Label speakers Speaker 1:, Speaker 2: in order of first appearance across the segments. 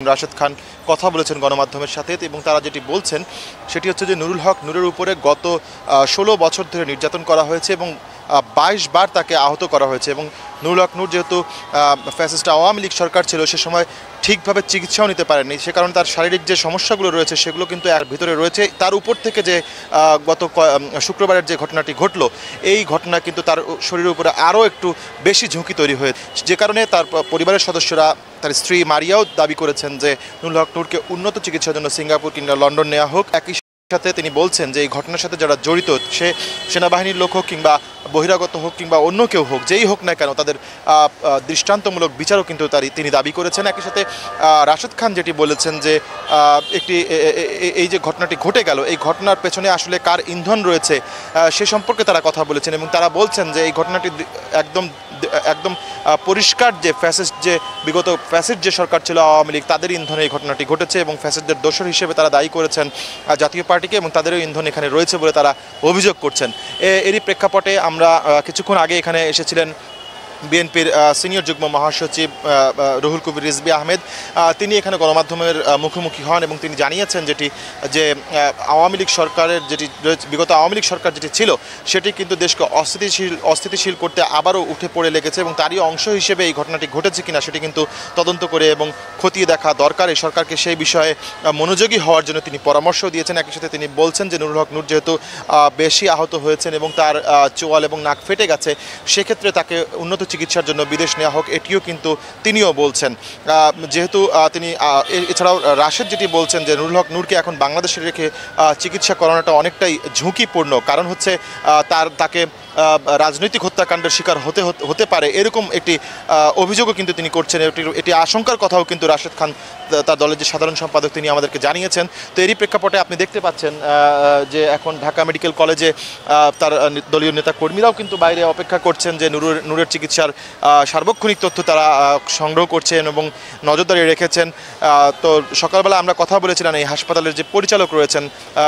Speaker 1: রাশেদ খান কথা বলেছেন গণমাধ্যমের সাথে এবং তারা যেটি বলছেন সেটি হচ্ছে যে নুরুল হক নূরের উপরে গত 16 বছর ধরে নির্যাতন করা হয়েছে এবং 22 বার তাকে আহত করা হয়েছে এবং নুরুল হক নূর যেহেতু ফ্যাসিস্ট আওয়ামী লীগ সরকার ছিল সে সময় ঠিকভাবে চিকিৎসাও নিতে পারেননি, সে কারণে তার শারীরিক যে সমস্যাগুলো রয়েছে সেগুলো কিন্তু এর ভিতরে রয়েছে। তার উপর থেকে যে গত শুক্রবারের যে ঘটনাটি ঘটলো এই ঘটনা কিন্তু তার শরীরের উপরে আরও একটু বেশি ঝুঁকি তৈরি হয়েছে, যে কারণে তার পরিবারের সদস্যরা তার স্ত্রী মারিয়াও দাবি করেছেন যে নুরুল হক নূরকে উন্নত চিকিৎসার জন্য সিঙ্গাপুর কিংবা লন্ডন নেওয়া হোক। একই সাথে তিনি বলছেন যে এই ঘটনার সাথে যারা জড়িত সে সেনাবাহিনীর লোক হোক কিংবা বহিরাগত হোক কিংবা অন্য কেউ হোক, যেই হোক না কেন তাদের দৃষ্টান্তমূলক বিচারও কিন্তু তিনি দাবি করেছেন। একই সাথে রাশেদ খান যেটি বলেছেন যে এই যে ঘটনাটি ঘটে গেল এই ঘটনার পেছনে আসলে কার ইন্ধন রয়েছে সে সম্পর্কে তারা কথা বলেছেন এবং তারা বলছেন যে এই ঘটনাটি একদম পরিষ্কার যে বিগত ফ্যাসিস্ট যে সরকার ছিল আওয়ামী লীগ তাদের ইন্ধনে এই ঘটনাটি ঘটেছে এবং ফ্যাসিস্টদের দোষর হিসেবে তারা দায়ী করেছেন জাতীয় পার্টিকে এবং তাদেরও ইন্ধন এখানে রয়েছে বলে তারা অভিযোগ করছেন। এরই প্রেক্ষাপটে আমরা কিছুক্ষণ আগে এখানে এসেছিলেন বিএনপির সিনিয়র যুগ্ম মহাসচিব রুহুল কবির রিজভী আহমেদ। তিনি এখানে গণমাধ্যমের মুখোমুখি হন এবং তিনি জানিয়েছেন যে আওয়ামী লীগ সরকারের বিগত আওয়ামী লীগ সরকার যেটি ছিল সেটি কিন্তু দেশকে অস্থিতিশীল করতে আবারও উঠে পড়ে লেগেছে এবং তারই অংশ হিসেবে এই ঘটনাটি ঘটেছে কিনা সেটি কিন্তু তদন্ত করে এবং খতিয়ে দেখা দরকার। এই সরকারকে সেই বিষয়ে মনোযোগী হওয়ার জন্য তিনি পরামর্শ দিয়েছেন। একই সাথে তিনি বলছেন যে নুরুল হক নূর যেহেতু বেশি আহত হয়েছেন এবং তার চোয়াল এবং নাক ফেটে গেছে সেক্ষেত্রে তাকে উন্নত চিকিৎসার জন্য বিদেশ নেওয়া হোক, এটিও কিন্তু তিনিও বলছেন। যেহেতু তিনি এছাড়াও রাশেদ যেটি বলছেন যে নুরুল হক নূরকে এখন বাংলাদেশে রেখে চিকিৎসা করানোটা অনেকটাই ঝুঁকিপূর্ণ, কারণ হচ্ছে তাকে রাজনৈতিক হত্যাকাণ্ডের শিকার হতে পারে এরকম একটি অভিযোগও কিন্তু তিনি করছেন। এটি আশঙ্কার কথাও কিন্তু রাশেদ খান তার দলের যে সাধারণ সম্পাদক তিনি আমাদেরকে জানিয়েছেন। তো এরই প্রেক্ষাপটে আপনি দেখতে পাচ্ছেন যে এখন ঢাকা মেডিকেল কলেজে তার দলীয় নেতা কর্মীরাও কিন্তু বাইরে অপেক্ষা করছেন যে নূরের চিকিৎসার সার্বক্ষণিক তথ্য তারা সংগ্রহ করছেন এবং নজরদারি রেখেছেন। তো সকালবেলা আমরা কথা বলেছিলাম এই হাসপাতালের যে পরিচালক রয়েছেন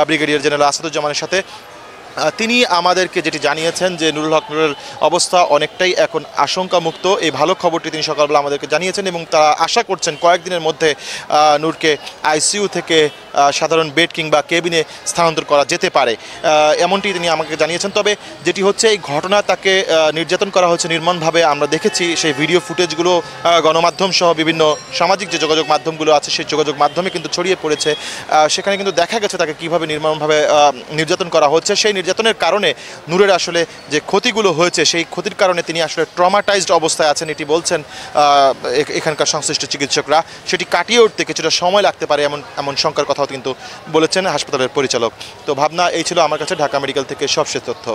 Speaker 1: ব্রিগেডিয়ার জেনারেল আসাদুজ্জামানের সাথে, তিনি আমাদেরকে যেটি জানিয়েছেন যে নুরুল হক নূরের অবস্থা অনেকটাই এখন আশঙ্কামুক্ত। এই ভালো খবরটি তিনি সকালবেলা আমাদেরকে জানিয়েছেন এবং তারা আশা করছেন কয়েকদিনের মধ্যে নূরকে আইসিইউ থেকে সাধারণ বেড কিংবা কেবিনে স্থানান্তর করা যেতে পারে, এমনটি তিনি আমাকে জানিয়েছেন। তবে যেটি হচ্ছে এই ঘটনা তাকে নির্যাতন করা হচ্ছে নির্মমভাবে আমরা দেখেছি, সেই ভিডিও ফুটেজগুলো গণমাধ্যম সহ বিভিন্ন সামাজিক যে যোগাযোগ মাধ্যমগুলো আছে সেই যোগাযোগ মাধ্যমে কিন্তু ছড়িয়ে পড়েছে। সেখানে কিন্তু দেখা গেছে তাকে কীভাবে নির্মমভাবে নির্যাতন করা হচ্ছে। সেই নির্যাতনের কারণে নূরের আসলে যে ক্ষতিগুলো হয়েছে সেই ক্ষতির কারণে তিনি আসলে ট্রমাটাইজড অবস্থায় আছেন, এটি বলছেন এখানকার সংশ্লিষ্ট চিকিৎসকরা। সেটি কাটিয়ে উঠতে কিছুটা সময় লাগতে পারে এমন শঙ্কার কথাও কিন্তু বলেছেন হাসপাতালের পরিচালক। তো ভাবনা এই ছিল আমার কাছে ঢাকা মেডিকেল থেকে সবশেষ তথ্য।